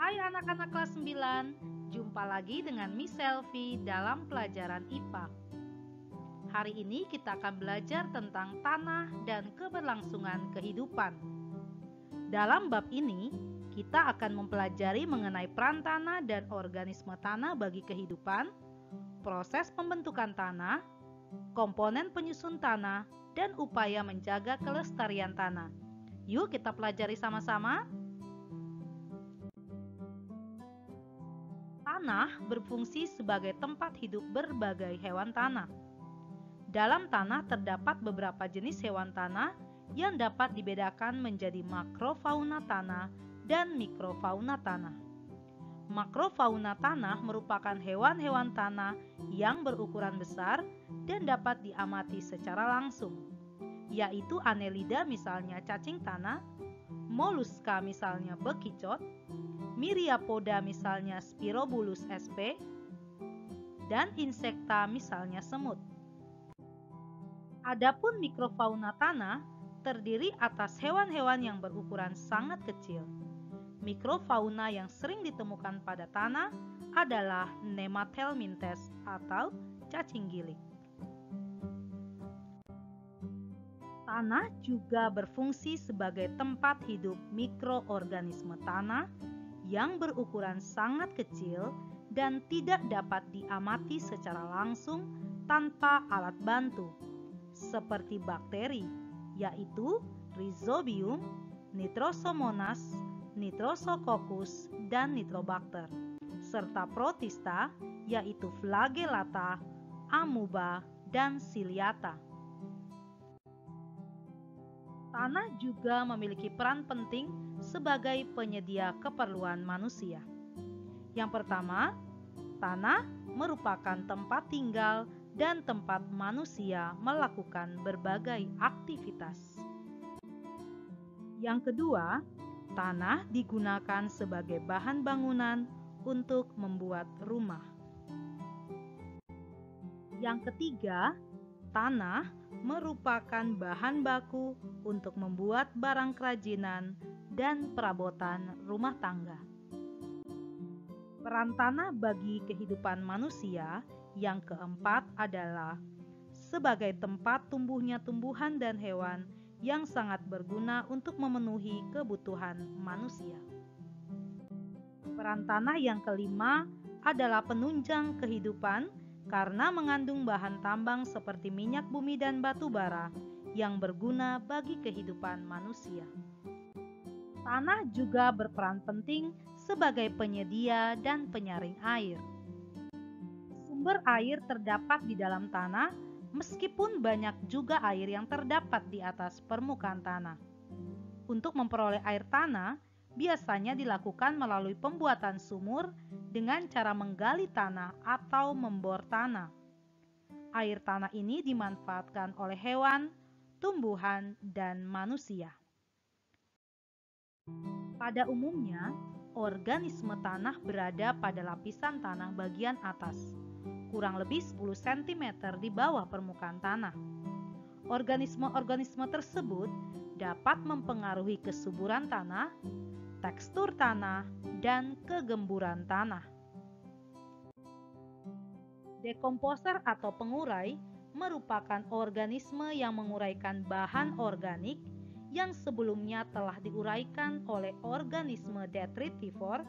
Hai anak-anak kelas 9, jumpa lagi dengan Miss Selvi dalam pelajaran IPA. Hari ini kita akan belajar tentang tanah dan keberlangsungan kehidupan. Dalam bab ini, kita akan mempelajari mengenai peran tanah dan organisme tanah bagi kehidupan, proses pembentukan tanah, komponen penyusun tanah, dan upaya menjaga kelestarian tanah. Yuk kita pelajari sama-sama. Tanah berfungsi sebagai tempat hidup berbagai hewan tanah. Dalam tanah terdapat beberapa jenis hewan tanah yang dapat dibedakan menjadi makrofauna tanah dan mikrofauna tanah. Makrofauna tanah merupakan hewan-hewan tanah yang berukuran besar dan dapat diamati secara langsung, yaitu Annelida misalnya cacing tanah, Molluska misalnya bekicot, Myriapoda misalnya Spirobulus sp, dan insekta misalnya semut. Adapun mikrofauna tanah terdiri atas hewan-hewan yang berukuran sangat kecil. Mikrofauna yang sering ditemukan pada tanah adalah Nemathelminthes atau cacing gilik. Tanah juga berfungsi sebagai tempat hidup mikroorganisme tanah yang berukuran sangat kecil dan tidak dapat diamati secara langsung tanpa alat bantu, seperti bakteri, yaitu Rhizobium, Nitrosomonas, Nitrosococcus, dan Nitrobacter, serta protista, yaitu Flagellata, Amoeba, dan Ciliata. Tanah juga memiliki peran penting sebagai penyedia keperluan manusia. Yang pertama, tanah merupakan tempat tinggal dan tempat manusia melakukan berbagai aktivitas. Yang kedua, tanah digunakan sebagai bahan bangunan untuk membuat rumah. Yang ketiga, tanah merupakan bahan baku untuk membuat barang kerajinan dan perabotan rumah tangga. Peran tanah bagi kehidupan manusia yang keempat adalah sebagai tempat tumbuhnya tumbuhan dan hewan yang sangat berguna untuk memenuhi kebutuhan manusia. Peran tanah yang kelima adalah penunjang kehidupan karena mengandung bahan tambang seperti minyak bumi dan batu bara yang berguna bagi kehidupan manusia. Tanah juga berperan penting sebagai penyedia dan penyaring air. Sumber air terdapat di dalam tanah, meskipun banyak juga air yang terdapat di atas permukaan tanah. Untuk memperoleh air tanah, biasanya dilakukan melalui pembuatan sumur dengan cara menggali tanah atau membor tanah. Air tanah ini dimanfaatkan oleh hewan, tumbuhan, dan manusia. Pada umumnya, organisme tanah berada pada lapisan tanah bagian atas, kurang lebih 10 cm di bawah permukaan tanah. Organisme-organisme tersebut dapat mempengaruhi kesuburan tanah, tekstur tanah, dan kegemburan tanah. Dekomposer atau pengurai merupakan organisme yang menguraikan bahan organik yang sebelumnya telah diuraikan oleh organisme detritivor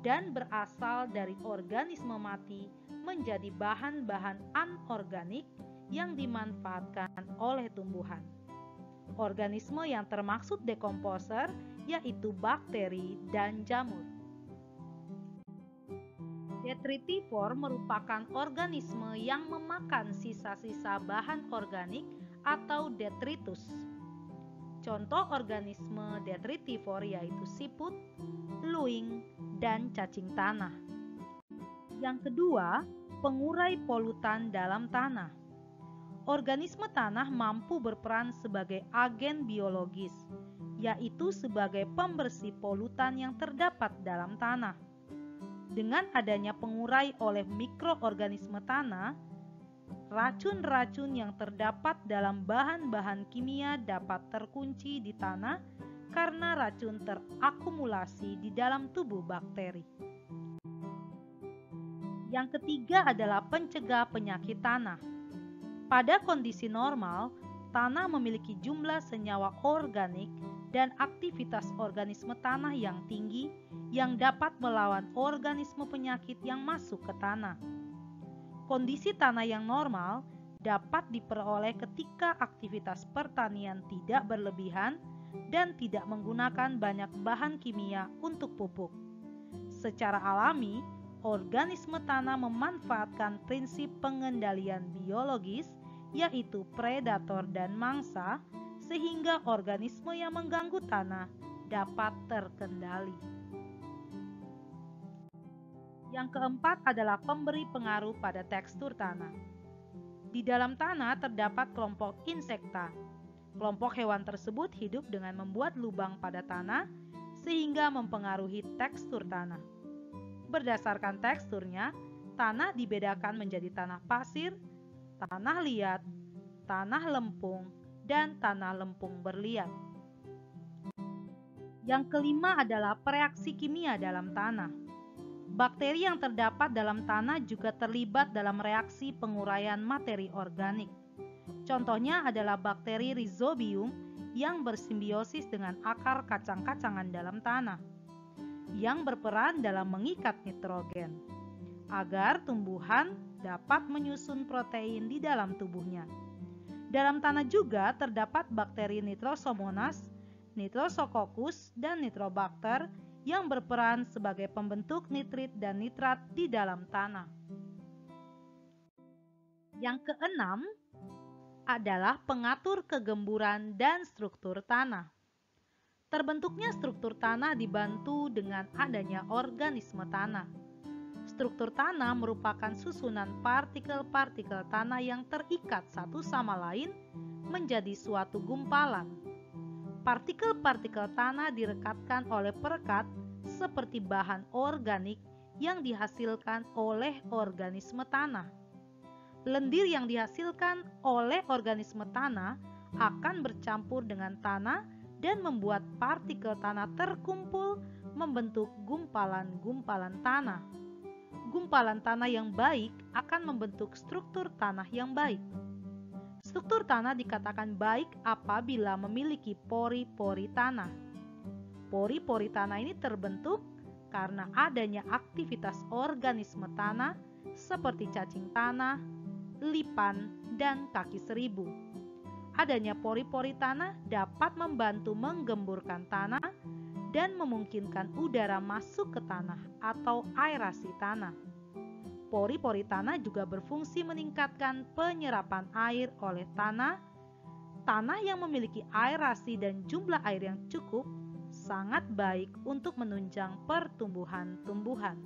dan berasal dari organisme mati menjadi bahan-bahan anorganik yang dimanfaatkan oleh tumbuhan. Organisme yang termaksud dekomposer yaitu bakteri dan jamur. Detritivor merupakan organisme yang memakan sisa-sisa bahan organik atau detritus. Contoh organisme detritivor yaitu siput, luing, dan cacing tanah. Yang kedua, pengurai polutan dalam tanah. Organisme tanah mampu berperan sebagai agen biologis, yaitu sebagai pembersih polutan yang terdapat dalam tanah. Dengan adanya pengurai oleh mikroorganisme tanah, racun-racun yang terdapat dalam bahan-bahan kimia dapat terkunci di tanah karena racun terakumulasi di dalam tubuh bakteri. Yang ketiga adalah pencegah penyakit tanah. Pada kondisi normal, tanah memiliki jumlah senyawa organik dan aktivitas organisme tanah yang tinggi yang dapat melawan organisme penyakit yang masuk ke tanah. Kondisi tanah yang normal dapat diperoleh ketika aktivitas pertanian tidak berlebihan dan tidak menggunakan banyak bahan kimia untuk pupuk. Secara alami, organisme tanah memanfaatkan prinsip pengendalian biologis, yaitu predator dan mangsa, sehingga organisme yang mengganggu tanah dapat terkendali. Yang keempat adalah pemberi pengaruh pada tekstur tanah. Di dalam tanah terdapat kelompok insekta. Kelompok hewan tersebut hidup dengan membuat lubang pada tanah sehingga mempengaruhi tekstur tanah. Berdasarkan teksturnya, tanah dibedakan menjadi tanah pasir, tanah liat, tanah lempung, dan tanah lempung berliat. Yang kelima adalah reaksi kimia dalam tanah. Bakteri yang terdapat dalam tanah juga terlibat dalam reaksi penguraian materi organik. Contohnya adalah bakteri Rhizobium yang bersimbiosis dengan akar kacang-kacangan dalam tanah, yang berperan dalam mengikat nitrogen, agar tumbuhan dapat menyusun protein di dalam tubuhnya. Dalam tanah juga terdapat bakteri Nitrosomonas, Nitrosococcus, dan Nitrobacter yang berperan sebagai pembentuk nitrit dan nitrat di dalam tanah. Yang keenam adalah pengatur kegemburan dan struktur tanah. Terbentuknya struktur tanah dibantu dengan adanya organisme tanah. Struktur tanah merupakan susunan partikel-partikel tanah yang terikat satu sama lain menjadi suatu gumpalan. Partikel-partikel tanah direkatkan oleh perekat seperti bahan organik yang dihasilkan oleh organisme tanah. Lendir yang dihasilkan oleh organisme tanah akan bercampur dengan tanah dan membuat partikel tanah terkumpul membentuk gumpalan-gumpalan tanah. Gumpalan tanah yang baik akan membentuk struktur tanah yang baik. Struktur tanah dikatakan baik apabila memiliki pori-pori tanah. Pori-pori tanah ini terbentuk karena adanya aktivitas organisme tanah seperti cacing tanah, lipan, dan kaki seribu. Adanya pori-pori tanah dapat membantu menggemburkan tanah dan memungkinkan udara masuk ke tanah atau aerasi tanah. Pori-pori tanah juga berfungsi meningkatkan penyerapan air oleh tanah. Tanah yang memiliki aerasi dan jumlah air yang cukup sangat baik untuk menunjang pertumbuhan tumbuhan.